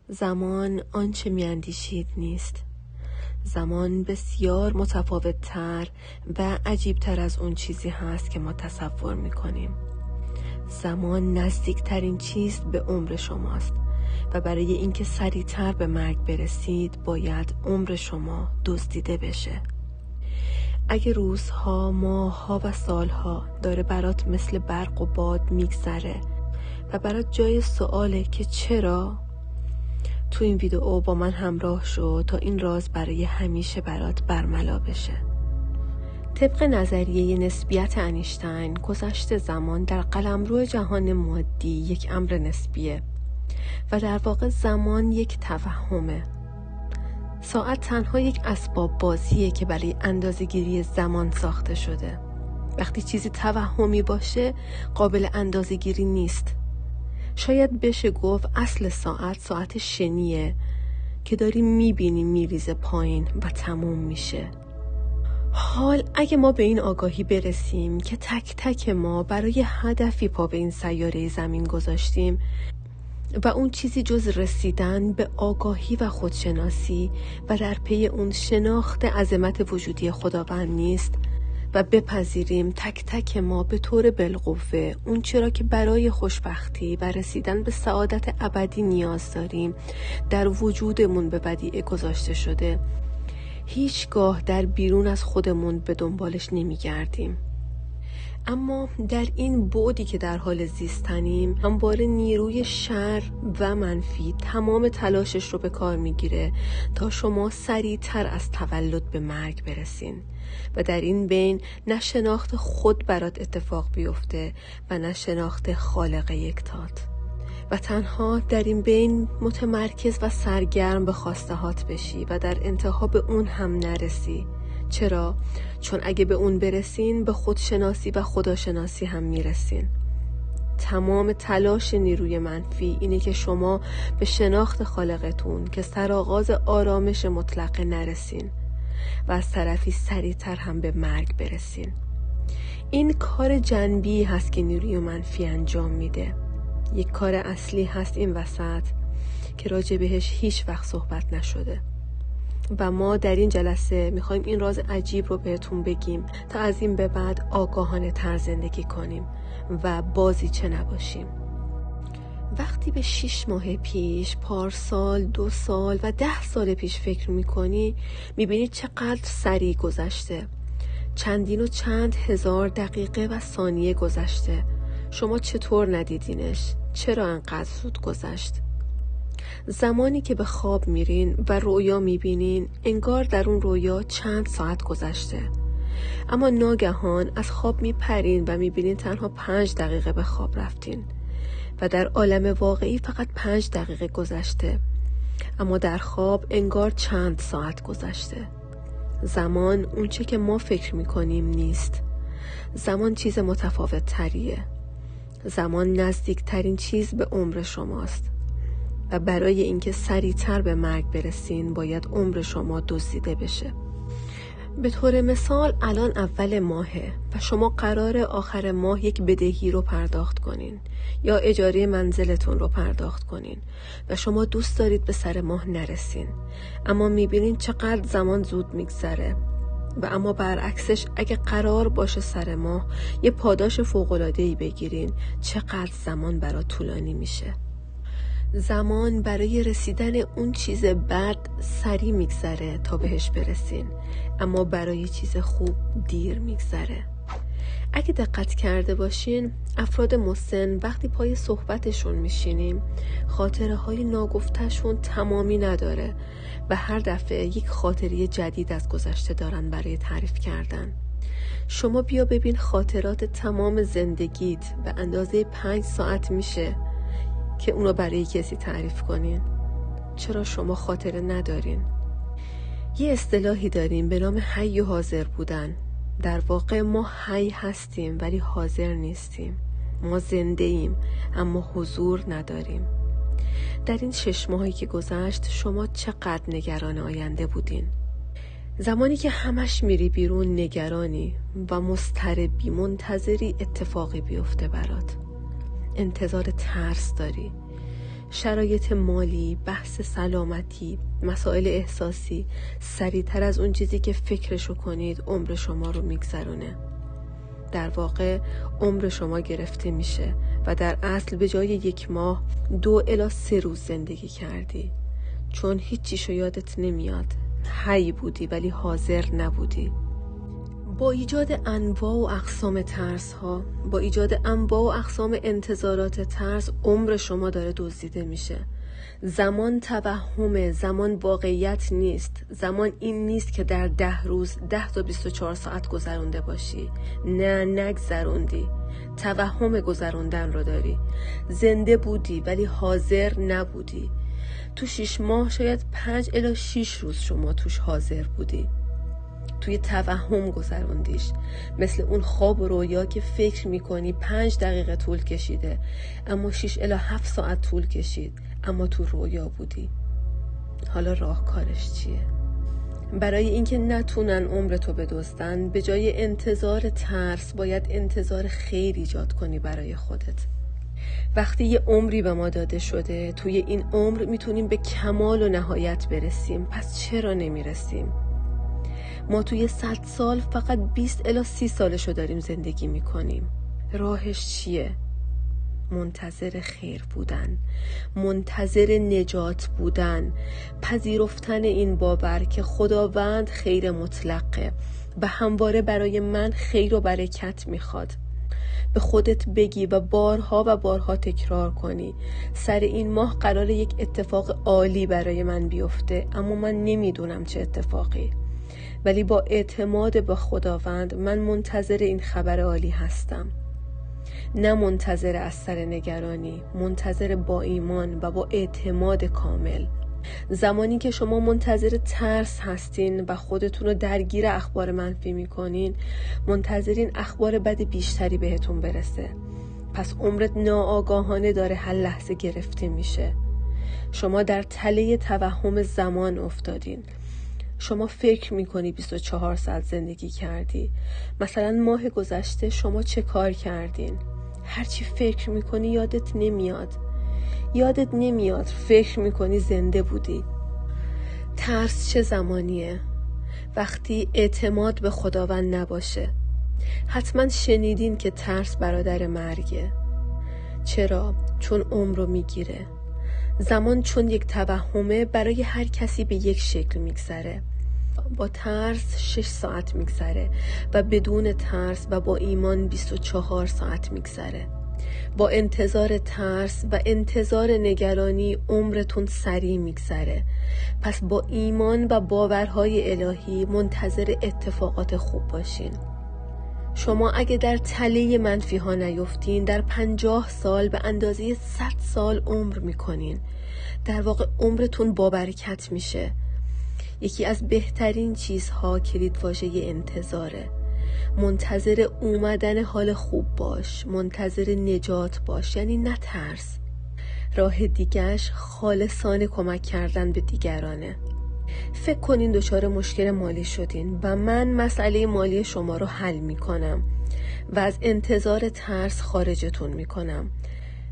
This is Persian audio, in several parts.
زمان آنچه می‌اندیشید نیست. زمان بسیار متفاوت‌تر و عجیب‌تر از اون چیزی هست که ما تصور می‌کنیم. زمان نزدیکترین چیز به عمر شماست و برای اینکه سریعتر به مرگ برسید باید عمر شما دزدیده بشه. اگه روزها، ماه‌ها و سالها داره برات مثل برق و باد میگذره و برات جای سواله که چرا، تو این ویدیو با من همراه شو تا این راز برای همیشه برات برملا بشه. طبق نظریه نسبیت انیشتین، گذشت زمان در قلمرو جهان مادی یک امر نسبیه و در واقع زمان یک توهمه. ساعت تنها یک اسباب بازیه که برای اندازه‌گیری زمان ساخته شده. وقتی چیزی توهمی باشه قابل اندازه‌گیری نیست. شاید بشه گفت اصل ساعت شنیه که داری میبینی میریزه پایین و تموم میشه. حال اگه ما به این آگاهی برسیم که تک تک ما برای هدفی پا به این سیاره زمین گذاشتیم و اون چیزی جز رسیدن به آگاهی و خودشناسی و در پی اون شناخت عظمت وجودی خداوند نیست و بپذیریم تک تک ما به طور بالقوه اون چرا که برای خوشبختی و رسیدن به سعادت ابدی نیاز داریم در وجودمون به ودیعه گذاشته شده، هیچگاه در بیرون از خودمون به دنبالش نمیگردیم. اما در این بعدی که در حال زیستنیم، همواره نیروی شر و منفی تمام تلاشش رو به کار میگیره تا شما سریعتر از تولد به مرگ برسین و در این بین نه شناخت خود برات اتفاق بیفته و نه شناخت خالق یکتات و تنها در این بین متمرکز و سرگرم به خواسته هات بشی و در انتها به اون هم نرسی. چرا؟ چون اگه به اون برسین به خودشناسی و خداشناسی هم میرسین. تمام تلاش نیروی منفی اینه که شما به شناخت خالقتون که سرآغاز آرامش مطلقه نرسین و از طرفی سریعتر هم به مرگ برسین. این کار جنبی هست که نیروی منفی انجام میده. یک کار اصلی هست این وسط که راجع بهش هیچ وقت صحبت نشده و ما در این جلسه میخوایم این راز عجیب رو بهتون بگیم تا از این به بعد آگاهانه تر زندگی کنیم و بازیچه نباشیم. وقتی به 6 ماه پیش، پارسال، 2 سال و 10 سال پیش فکر میکنی میبینی چقدر سریع گذشته. چندین و چند هزار دقیقه و ثانیه گذشته. شما چطور ندیدینش؟ چرا انقدر زود گذشت؟ زمانی که به خواب میرین و رویا میبینین انگار در اون رویا چند ساعت گذشته، اما ناگهان از خواب میپرین و میبینین تنها 5 دقیقه به خواب رفتین و در عالم واقعی فقط 5 دقیقه گذشته، اما در خواب انگار چند ساعت گذشته. زمان اونچه که ما فکر میکنیم نیست. زمان چیز متفاوت تریه. زمان نزدیکترین چیز به عمر شماست و برای اینکه سریعتر به مرگ برسین باید عمر شما دزدیده بشه. به طور مثال الان اول ماهه و شما قراره آخر ماه یک بدهی رو پرداخت کنین یا اجاره منزلتون رو پرداخت کنین و شما دوست دارید به سر ماه نرسین، اما میبینین چقدر زمان زود میگذره. و اما برعکسش اگه قرار باشه سر ماه یه پاداش فوق‌العاده‌ای بگیرین، چقدر زمان برات طولانی میشه. زمان برای رسیدن اون چیز بد سریع میگذره تا بهش برسین، اما برای چیز خوب دیر میگذره. اگه دقت کرده باشین افراد مسن وقتی پای صحبتشون میشینیم خاطره های ناگفتهشون تمامی نداره و هر دفعه یک خاطره جدید از گذشته دارن برای تعریف کردن. شما بیا ببین خاطرات تمام زندگیت به اندازه 5 ساعت میشه که اونو برای کسی تعریف کنین. چرا شما خاطره ندارین؟ یه اصطلاحی داریم به نام حی و حاضر بودن. در واقع ما حی هستیم ولی حاضر نیستیم. ما زنده ایم اما حضور نداریم. در این 6 ماهی که گذشت شما چقدر نگران آینده بودین؟ زمانی که همش میری بیرون نگرانی و مضطربی، منتظری اتفاقی بیفته برات. انتظار ترس داری. شرایط مالی، بحث سلامتی، مسائل احساسی سریعتر از اون چیزی که فکرشو کنید عمر شما رو میگذرونه. در واقع عمر شما گرفته میشه و در اصل به جای 1 ماه 2 الی 3 روز زندگی کردی، چون هیچیشو یادت نمیاد. حی بودی ولی حاضر نبودی. با ایجاد انواع و اقسام ترس ها، با ایجاد انواع و اقسام انتظارات ترس، عمر شما داره دزدیده میشه. زمان توهمه، زمان واقعیت نیست. زمان این نیست که در 10 روز 10 تا 24 ساعت گذرونده باشی. نه، نگذروندی. توهم گذروندن رو داری. زنده بودی ولی حاضر نبودی. تو 6 ماه شاید 5 الی 6 روز شما توش حاضر بودی. توی توهم گذروندیش، مثل اون خواب و رویا که فکر میکنی 5 دقیقه طول کشیده اما 6 الی 7 ساعت طول کشید، اما تو رویا بودی. حالا راهکارش چیه؟ برای اینکه نتونن عمرتو بدزدن، به جای انتظار ترس باید انتظار خیر ایجاد کنی برای خودت. وقتی یه عمری به ما داده شده، توی این عمر میتونیم به کمال و نهایت برسیم، پس چرا نمیرسیم؟ ما توی 100 سال فقط 20 الی 30 سالشو داریم زندگی میکنیم. راهش چیه؟ منتظر خیر بودن، منتظر نجات بودن، پذیرفتن این باور که خداوند خیر مطلقه و همواره برای من خیر و برکت میخواد. به خودت بگی و بارها تکرار کنی، سر این ماه قراره یک اتفاق عالی برای من بیفته، اما من نمیدونم چه اتفاقی، ولی با اعتماد به خداوند من منتظر این خبر عالی هستم. نه منتظر از سر نگرانی، منتظر با ایمان و با اعتماد کامل. زمانی که شما منتظر ترس هستین و خودتون رو درگیر اخبار منفی میکنین، منتظرین اخبار بد بیشتری بهتون برسه. پس عمرت ناآگاهانه داره هر لحظه گرفته میشه. شما در تله توهم زمان افتادین. شما فکر میکنی 24 ساعت زندگی کردی. مثلا ماه گذشته شما چه کار کردین؟ هرچی فکر میکنی یادت نمیاد. فکر میکنی زنده بودی. ترس چه زمانیه؟ وقتی اعتماد به خداوند نباشه. حتما شنیدین که ترس برادر مرگه. چرا؟ چون عمر رو میگیره. زمان چون یک توهمه، برای هر کسی به یک شکل میگذره. با ترس 6 ساعت میگذره و بدون ترس و با ایمان 24 ساعت میگذره. با انتظار ترس و انتظار نگرانی عمرتون سریع میگذره. پس با ایمان و باورهای الهی منتظر اتفاقات خوب باشین. شما اگه در تله منفی ها نیفتین، در 50 سال به اندازه 100 سال عمر میکنین. در واقع عمرتون با برکت میشه. یکی از بهترین چیزها کلیدواژه انتظاره. منتظر اومدن حال خوب باش، منتظر نجات باش، یعنی نترس. راه دیگه‌اش خالصانه کمک کردن به دیگرانه. فکر کنین دچار مشکل مالی شدین و من مسئله مالی شما رو حل میکنم و از انتظار ترس خارجتون میکنم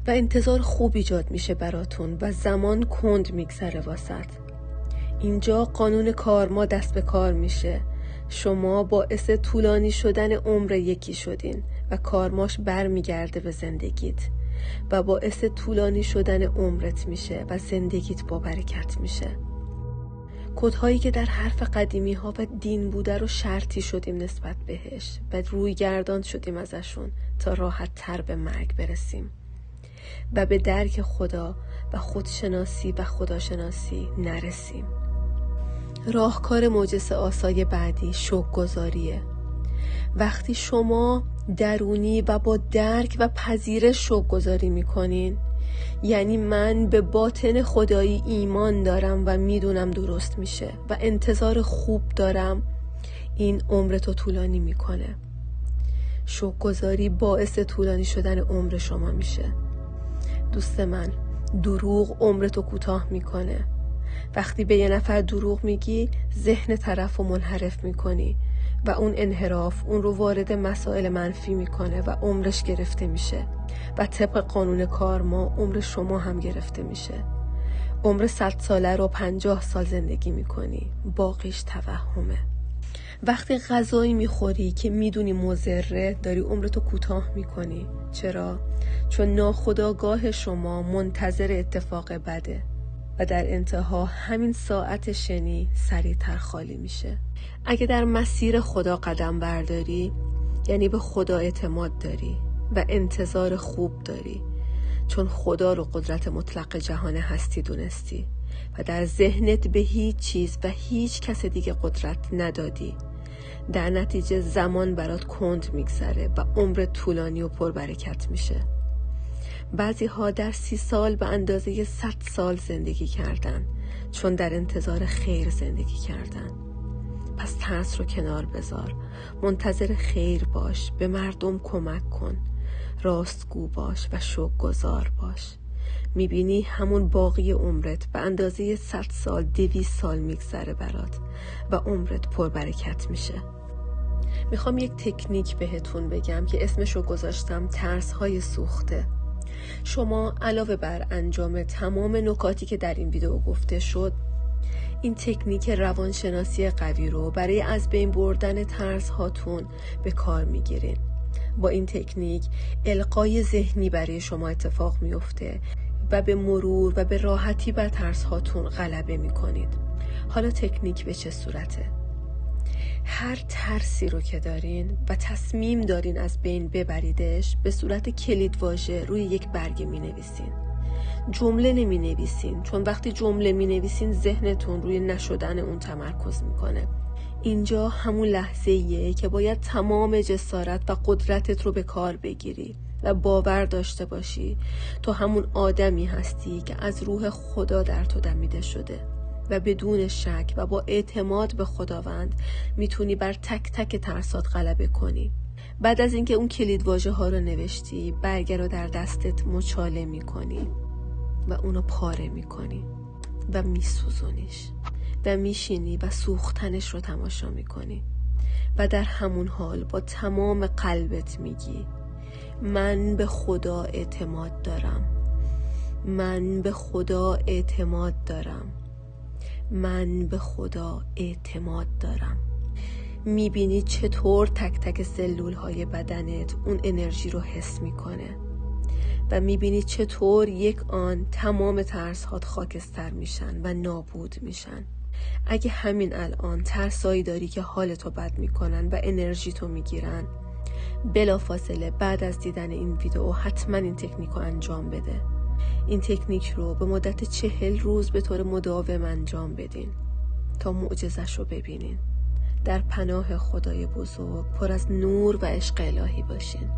و انتظار خوب ایجاد میشه براتون و زمان کند میگذره واسط. اینجا قانون کارما دست به کار میشه. شما باعث طولانی شدن عمر یکی شدین و کارماش برمیگرده به زندگیت و باعث طولانی شدن عمرت میشه و زندگیت با برکت میشه. کدهایی که در حرف قدیمی ها و دین بوده رو شرطی شدیم نسبت بهش و روی گردان شدیم ازشون تا راحت تر به مرگ برسیم و به درک خدا و خودشناسی و خداشناسی نرسیم. راهکار معجزه آسای بعدی شکرگزاریه. وقتی شما درونی و با درک و پذیرش شکرگزاری میکنین، یعنی من به باطن خدایی ایمان دارم و میدونم درست میشه و انتظار خوب دارم، این عمرتو طولانی میکنه. شکرگزاری باعث طولانی شدن عمر شما میشه. دوست من، دروغ عمرتو کوتاه میکنه. وقتی به یه نفر دروغ میگی، ذهن طرفو منحرف میکنی و اون انحراف اون رو وارد مسائل منفی میکنه و عمرش گرفته میشه و طبق قانون کارما عمر شما هم گرفته میشه. عمر 100 ساله رو 50 سال زندگی میکنی، باقیش توهمه. وقتی غذایی میخوری که میدونی مضره، داری عمرتو کوتاه میکنی. چرا؟ چون ناخودآگاه شما منتظر اتفاق بده و در انتها همین ساعت شنی سریعتر خالی میشه. اگه در مسیر خدا قدم برداری، یعنی به خدا اعتماد داری و انتظار خوب داری، چون خدا رو قدرت مطلق جهان هستی دونستی و در ذهنت به هیچ چیز و هیچ کس دیگه قدرت ندادی. در نتیجه زمان برات کند میگذره و عمر طولانی و پربرکت میشه. بعضی ها در 30 سال به اندازه 100 سال زندگی کردن، چون در انتظار خیر زندگی کردن. پس ترس رو کنار بذار، منتظر خیر باش، به مردم کمک کن، راستگو باش و شکرگزار باش. میبینی همون باقی عمرت به اندازه 100 سال 200 سال میگذره برات و عمرت پربرکت میشه. میخوام یک تکنیک بهتون بگم که اسمشو گذاشتم ترس‌های سوخته. شما علاوه بر انجام تمام نکاتی که در این ویدیو گفته شد، این تکنیک روانشناسی قوی رو برای از بین بردن ترس هاتون به کار میگیرین. با این تکنیک القای ذهنی برای شما اتفاق میفته و به مرور و به راحتی بر ترس هاتون غلبه میکنید. حالا تکنیک به چه صورته؟ هر ترسی رو که دارین و تصمیم دارین از بین ببریدش، به صورت کلیدواژه روی یک برگه می نویسین. جمله نمی نویسین، چون وقتی جمله می نویسین ذهنتون روی نشدن اون تمرکز میکنه. اینجا همون لحظه‌ایه که باید تمام جسارت و قدرتت رو به کار بگیری و باور داشته باشی تو همون آدمی هستی که از روح خدا در تو دمیده شده و بدون شک و با اعتماد به خداوند میتونی بر تک تک ترسات غلبه کنی. بعد از اینکه اون کلیدواژه ها رو نوشتی، برگه رو در دستت مچاله میکنی و اونو پاره میکنی و میسوزونیش و میشینی و سوختنش رو تماشا میکنی و در همون حال با تمام قلبت میگی من به خدا اعتماد دارم، من به خدا اعتماد دارم، من به خدا اعتماد دارم. میبینی چطور تک تک سلول های بدنت اون انرژی رو حس میکنه و میبینی چطور یک آن تمام ترس هات خاکستر میشن و نابود میشن. اگه همین الان ترسایی داری که حالتو بد میکنن و انرژیتو میگیرن، بلافاصله بعد از دیدن این ویدیو حتما این تکنیک رو انجام بده. این تکنیک رو به مدت 40 روز به طور مداوم انجام بدین تا معجزش رو ببینین. در پناه خدای بزرگ پر از نور و عشق الهی باشین.